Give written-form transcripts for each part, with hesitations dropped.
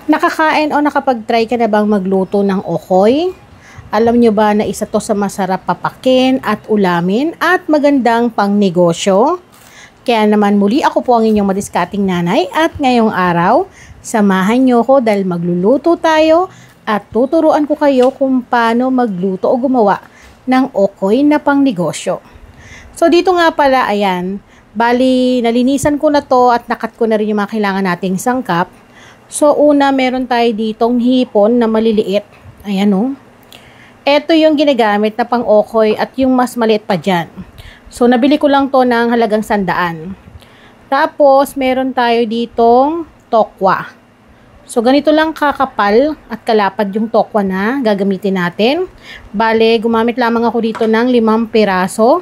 Nakakain o nakapag-try ka na bang magluto ng okoy? Alam nyo ba na isa to sa masarap papakin at ulamin at magandang pangnegosyo? Kaya naman muli ako po ang inyong madiskating nanay at ngayong araw, samahan nyo ko dahil magluluto tayo at tuturuan ko kayo kung paano magluto o gumawa ng okoy na pangnegosyo. So dito nga pala, ayan, bali nalinisan ko na to at nakat ko na rin yung mga kailangan nating sangkap. So, una, meron tayo ditong hipon na maliliit. Ayan, o. Ito yung ginagamit na pang-okoy at yung mas maliit pa dyan. So, nabili ko lang to ng halagang 100. Tapos, meron tayo ditong tokwa. So, ganito lang kakapal at kalapad yung tokwa na gagamitin natin. Bale, gumamit lamang ako dito ng 5 piraso.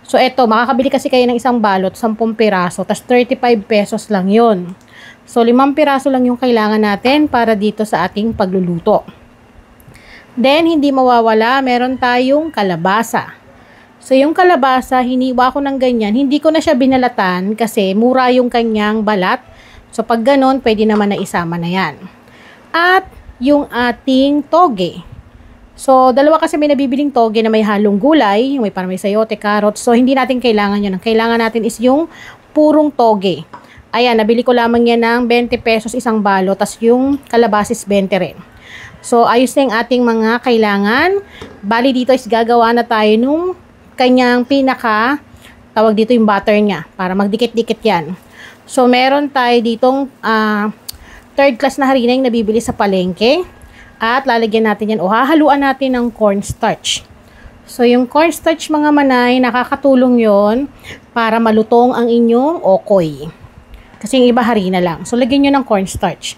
So, eto, makakabili kasi kayo ng isang balot, 10 piraso. Tas 35 pesos lang yun. So, 5 piraso lang yung kailangan natin para dito sa ating pagluluto. Then, hindi mawawala, meron tayong kalabasa. So, yung kalabasa, hiniwa ko ng ganyan. Hindi ko na siya binalatan kasi mura yung kanyang balat. So, pag ganon, pwede naman na isama na yan. At, yung ating toge. So, dalawa kasi may nabibiling toge na may halong gulay. Yung may parang may sayote, carrot. So, hindi natin kailangan yun. Ang kailangan natin is yung purong toge. Ayan, nabili ko lamang yan ng 20 pesos isang balot, tas yung kalabasis 20 rin. So, ayos na yung ating mga kailangan. Bali dito is gagawa na tayo nung kanyang pinaka, tawag dito yung butter niya, para magdikit-dikit yan. So, meron tayo ditong third class na harina yung nabibili sa palengke. At lalagyan natin yan o hahaluan natin ng cornstarch. So, yung cornstarch mga manay, nakakatulong yon para malutong ang inyong okoy. Kasi yung iba harina lang. So, lagyan nyo ng cornstarch.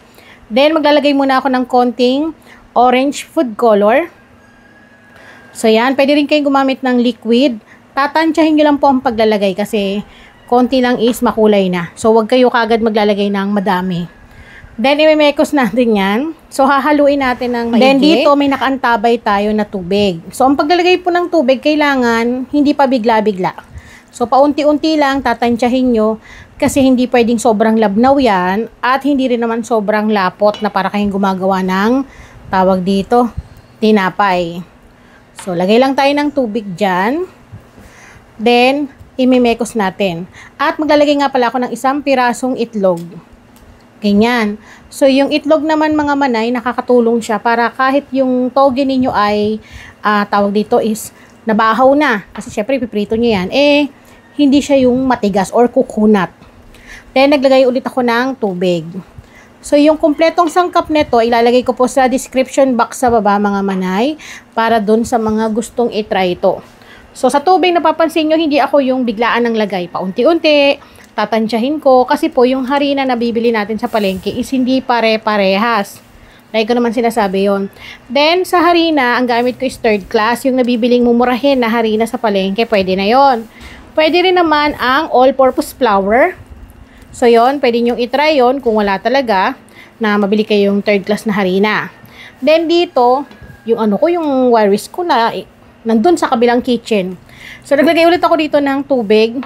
Then, maglalagay muna ako ng konting orange food color. So, yan. Pwede rin kayong gumamit ng liquid. Tatansyahin nyo lang po ang paglalagay kasi konti lang is makulay na. So, wag kayo kagad maglalagay ng madami. Then, imemekos natin yan. So, hahaluin natin ng maigi. Then, dito may nakaantabay tayo na tubig. So, ang paglalagay po ng tubig, kailangan hindi pa bigla-bigla. So, paunti-unti lang, tatansyahin nyo. Kasi hindi pwedeng sobrang labnaw yan at hindi rin naman sobrang lapot na para kayong gumagawa ng tawag dito, tinapay. So, lagay lang tayo ng tubig dyan. Then, imimekos natin. At maglalagay nga pala ako ng 1 pirasong itlog. Ganyan. So, yung itlog naman mga manay, nakakatulong siya para kahit yung toge ninyo ay, tawag dito is, nabahaw na. Kasi syempre, piprito nyo yan. Hindi siya yung matigas or kukunat. Then, naglagay ulit ako ng tubig. So, yung kumpletong sangkap nito, ilalagay ko po sa description box sa baba, mga manay, para dun sa mga gustong itry ito. So, sa tubig, napapansin nyo, hindi ako yung biglaan ng lagay. Paunti-unti, tatansyahin ko, kasi po, yung harina na bibili natin sa palengke is hindi pare-parehas. Like ko naman sinasabi yon. Then, sa harina, ang gamit ko is third class. Yung nabibiling mumurahin na harina sa palengke, pwede na yon. Pwede rin naman ang all-purpose flour. So, yon, pwede nyo itry yon kung wala talaga na mabili kayong third class na harina. Then, dito, yung yung wire whisk ko na nandun sa kabilang kitchen. So, naglagay ulit ako dito ng tubig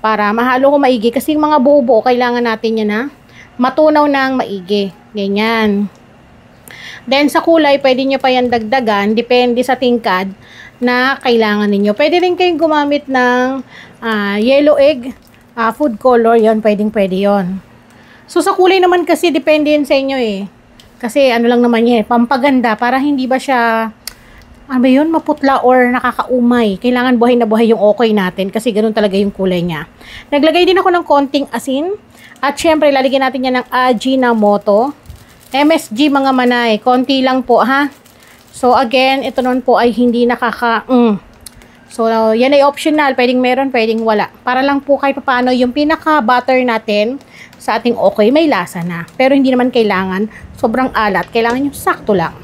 para mahalo ko maigi. Kasi yung mga buo-buo, kailangan natin yan na matunaw ng maigi. Ganyan. Then, sa kulay, pwede nyo pa yan dagdagan. Depende sa tingkad na kailangan ninyo. Pwede rin kayong gumamit ng yellow egg food color. Yon, pwede yon. So, sa kulay naman kasi, depende yun sa inyo Kasi, ano lang naman yan, pampaganda, para hindi ba siya, maputla or nakakaumay. Kailangan buhay na buhay yung okoy natin, kasi ganun talaga yung kulay niya. Naglagay din ako ng konting asin. At syempre, lalagyan natin yan ng Ajinomoto. MSG mga manay, konti lang po ha. So, again, ito naman po ay hindi So, yan ay optional. Pwedeng meron, pwedeng wala. Para lang po kahit paano yung pinaka-butter natin sa ating okoy may lasa na. Pero hindi naman kailangan sobrang alat. Kailangan yung sakto lang.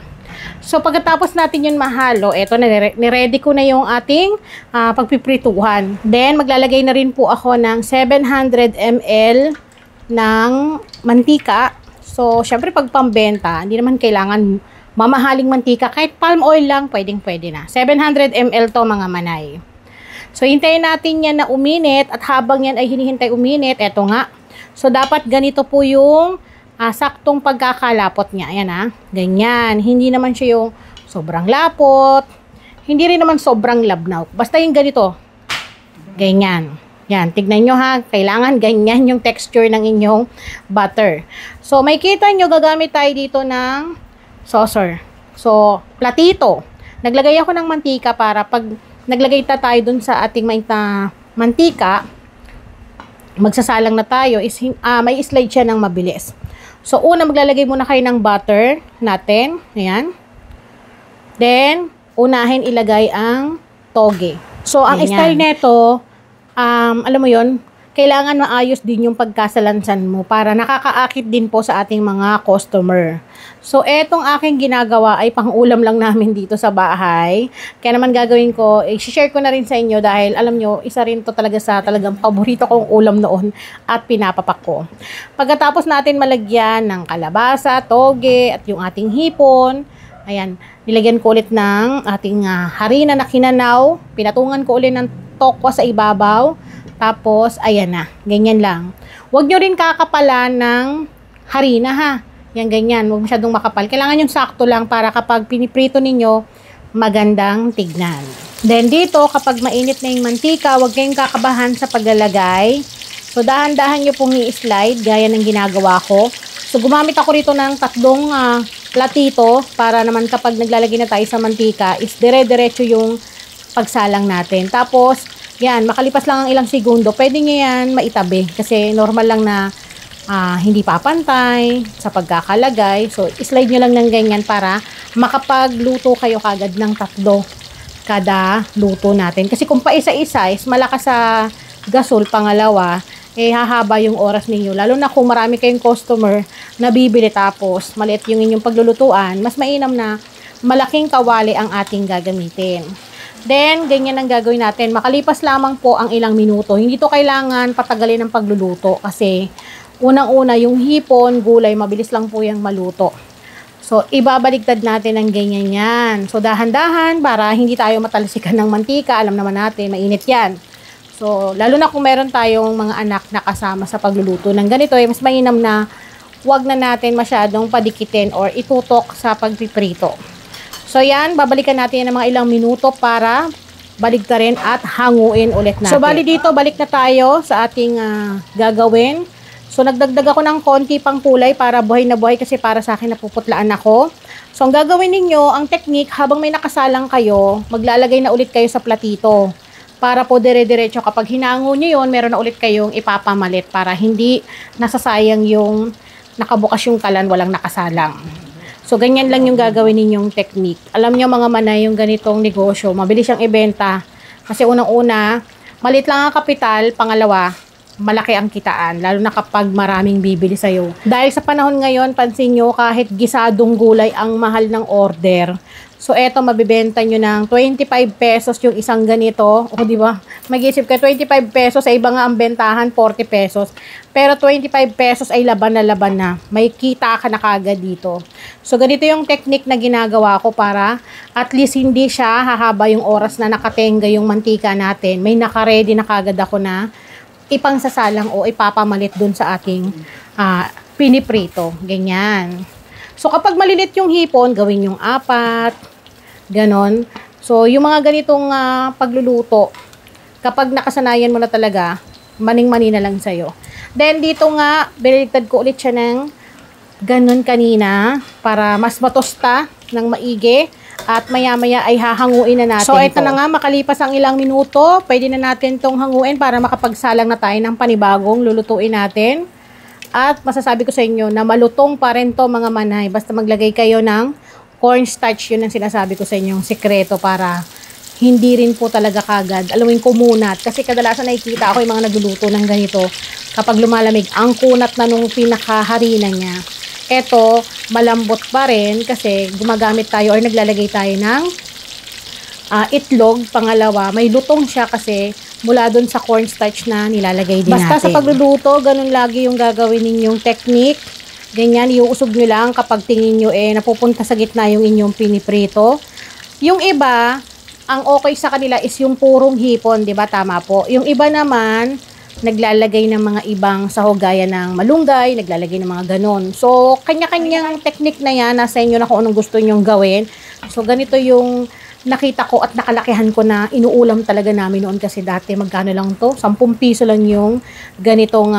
So, pagkatapos natin yun mahalo, eto, niready ko na yung ating pagpiprituhan. Then, maglalagay na rin po ako ng 700 ml ng mantika. So, syempre pag pambenta, hindi naman kailangan mamahaling mantika. Kahit palm oil lang, pwede na. 700 ml to mga manay. So, hintayin natin yan na uminit. At habang yan ay hinihintay uminit, eto nga. So, dapat ganito po yung saktong pagkakalapot niya. Ayan ganyan. Hindi naman siya yung sobrang lapot. Hindi rin naman sobrang labnaw. Basta yung ganito. Ganyan. Yan, tignan nyo kailangan ganyan yung texture ng inyong butter. So, may kita nyo, gagamit tayo dito ng saucer. So, platito. Naglagay ako ng mantika para pag naglagay tayo dun sa ating mantika, magsasalang na tayo, may slide siya ng mabilis. So, una maglalagay muna kayo ng butter natin. Ayan. Then, unahin ilagay ang toge. So, ang style nito, alam mo yon, kailangan maayos din yung pagkasalansan mo para nakakaakit din po sa ating mga customer. So, etong aking ginagawa ay pang-ulam lang namin dito sa bahay. Kaya naman gagawin ko, i-share ko na rin sa inyo dahil alam nyo, isa rin to talaga sa talagang paborito kong ulam noon at pinapapak ko. Pagkatapos natin malagyan ng kalabasa, toge at yung ating hipon, ayan, nilagyan ko ulit ng ating harina na kinanaw, pinatungan ko ulit ng tokwa sa ibabaw, tapos ayan na, ganyan lang. Huwag nyo rin kakapalan ng harina yan ganyan, huwag masyadong makapal. Kailangan yung sakto lang para kapag piniprito ninyo, magandang tignan. Then dito, kapag mainit na yung mantika, huwag kayong kakabahan sa paglalagay. So dahan-dahan nyo pong i-slide, gaya ng ginagawa ko. So gumamit ako rito ng 3 platito para naman kapag naglalagay na tayo sa mantika, is dire-diretso yung pagsalang natin. Tapos, yan, makalipas lang ang ilang segundo, pwede nyo yan maitabi. Kasi normal lang na hindi papantay sa pagkakalagay. So, slide nyo lang ng ganyan para makapagluto kayo kagad ng 3 kada luto natin. Kasi kung pa isa-isa is malakas sa gasol, pangalawa, hahaba yung oras ninyo. Lalo na kung marami kayong customer na bibili tapos maliit yung inyong paglulutuan, mas mainam na malaking kawali ang ating gagamitin. Then, ganyan ang gagawin natin. Makalipas lamang po ang ilang minuto. Hindi to kailangan patagalin ng pagluluto kasi unang-una, yung hipon, gulay, mabilis lang po yung maluto. So, ibabaligtad natin ang ganyan yan. So, dahan-dahan para hindi tayo matalsikan ng mantika. Alam naman natin, mainit yan. So, lalo na kung meron tayong mga anak na kasama sa pagluluto ng ganito, mas mainam na wag na natin masyadong padikitin or itutok sa pagpiprito. So, yan, babalikan natin yan ng mga ilang minuto para baligtarin at hanguin ulit natin. So, bali dito, balik na tayo sa ating gagawin. So, nagdagdag ako ng konti pang kulay para buhay na buhay kasi para sa akin napuputlaan ako. So, ang gagawin ninyo, ang technique, habang may nakasalang kayo, maglalagay na ulit kayo sa platito. Para po dire-diretso kapag hinango nyo yun, meron na ulit kayong ipapamalit para hindi nasasayang yung nakabukas yung kalan, walang nakasalang. So, ganyan lang yung gagawin ninyong technique. Alam nyo mga manay, yung ganitong negosyo, mabilis siyang ibenta. Kasi unang-una, malit lang ang kapital, pangalawa, malaki ang kitaan, lalo na kapag maraming bibili sa'yo. Dahil sa panahon ngayon, pansin nyo, kahit gisadong gulay ang mahal ng order. So, eto, mabibenta nyo ng 25 pesos yung isang ganito. O, di ba? Mag-isip ka, 25 pesos, sa iba nga ang bentahan, 40 pesos. Pero 25 pesos ay laban na. May kita ka na kagad dito. So, ganito yung technique na ginagawa ko para at least hindi siya hahaba yung oras na nakatenga yung mantika natin. May nakaredy na kagad ako na ipangsasalang o ipapamalit dun sa ating piniprito. Ganyan. So, kapag malilit yung hipon, gawin yung 4. Ganon. So, yung mga ganitong pagluluto, kapag nakasanayan mo na talaga, maning-mani na lang sa'yo. Then, dito nga, biniligtad ko ulit siya ng ganon kanina para mas matosta ng maigi. At maya-maya ay hahanguin na natin. So, ito na nga, makalipas ang ilang minuto, pwede na natin itong hanguin para makapagsalang na tayo ng panibagong lulutuin natin. At masasabi ko sa inyo na malutong pa rin to mga manay. Basta maglagay kayo ng cornstarch, yun ang sinasabi ko sa inyong sekreto para hindi rin po talaga kagad. Alam mo yung kumunat. Kasi kadalasan nakikita ako yung mga nagluluto ng ganito. Kapag lumalamig, ang kunat na nung pinakaharina niya. Eto, malambot pa rin kasi gumagamit tayo or naglalagay tayo ng itlog. Pangalawa, may lutong siya kasi mula dun sa cornstarch na nilalagay din natin. Basta sa pagluluto, ganun lagi yung gagawin ninyong technique. Ganyan, iuusog nyo lang kapag tingin nyo napupunta sa gitna yung inyong piniprito. Yung iba, ang okay sa kanila is yung purong hipon, di ba? Tama po. Yung iba naman, naglalagay ng mga ibang sahog gaya ng malunggay, naglalagay ng mga ganon. So, kanya-kanyang technique na yan, nasa inyo na kung anong gusto nyong gawin. So, ganito yung nakita ko at nakalakihan ko na inuulam talaga namin noon kasi dati magkano lang to? 10 piso lang yung ganitong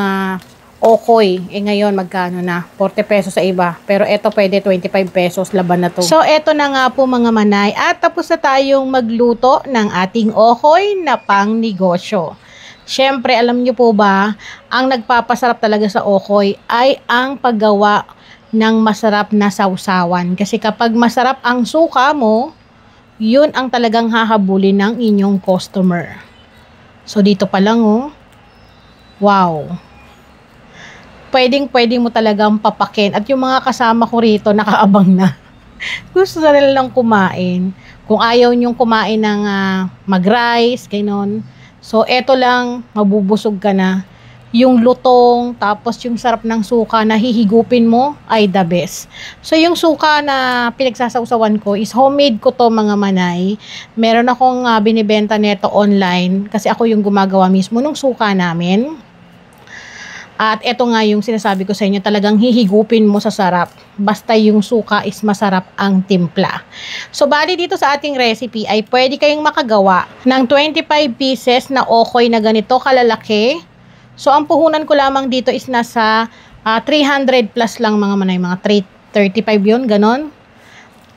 okoy. Ngayon magkano na? 40 pesos sa iba. Pero eto pwede 25 pesos, laban na to. So eto na nga po mga manay at tapos na tayong magluto ng ating okoy na pang negosyo. Syempre, alam nyo po ba, ang nagpapasarap talaga sa okoy ay ang paggawa ng masarap na sausawan. Kasi kapag masarap ang suka mo, yun ang talagang hahabulin ng inyong customer. So, dito pa lang, oh. Wow. Pwedeng-pwede mo talagang papakin. At yung mga kasama ko rito, nakaabang na. Gusto na nilang kumain. Kung ayaw nyong kumain ng mag-rice, gano'n. So, eto lang, mabubusog ka na. Yung lutong, tapos yung sarap ng suka na hihigupin mo ay the best. So, yung suka na pinagsasawsawan ko is homemade ko to mga manay. Meron akong binibenta neto online kasi ako yung gumagawa mismo ng suka namin. At eto nga yung sinasabi ko sa inyo, talagang hihigupin mo sa sarap. Basta yung suka is masarap ang timpla. So, bali dito sa ating recipe ay pwede kayong makagawa ng 25 pieces na okoy na ganito kalalaki. So, ang puhunan ko lamang dito is nasa 300 plus lang mga manay. Mga 335 yun, ganon.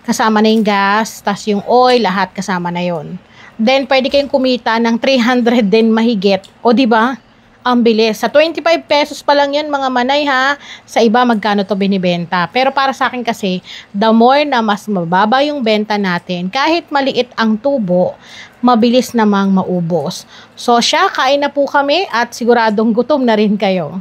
Kasama na yung gas, tas yung oil, lahat kasama na yun. Then, pwede kayong kumita ng 300 din mahigit. O, diba? Ang bilis. Sa 25 pesos pa lang yan mga manay ha. Sa iba, magkano to binibenta. Pero para sa akin kasi, the more na mas mababa yung benta natin, kahit maliit ang tubo, mabilis namang maubos. So siya, kain na po kami at siguradong gutom na rin kayo.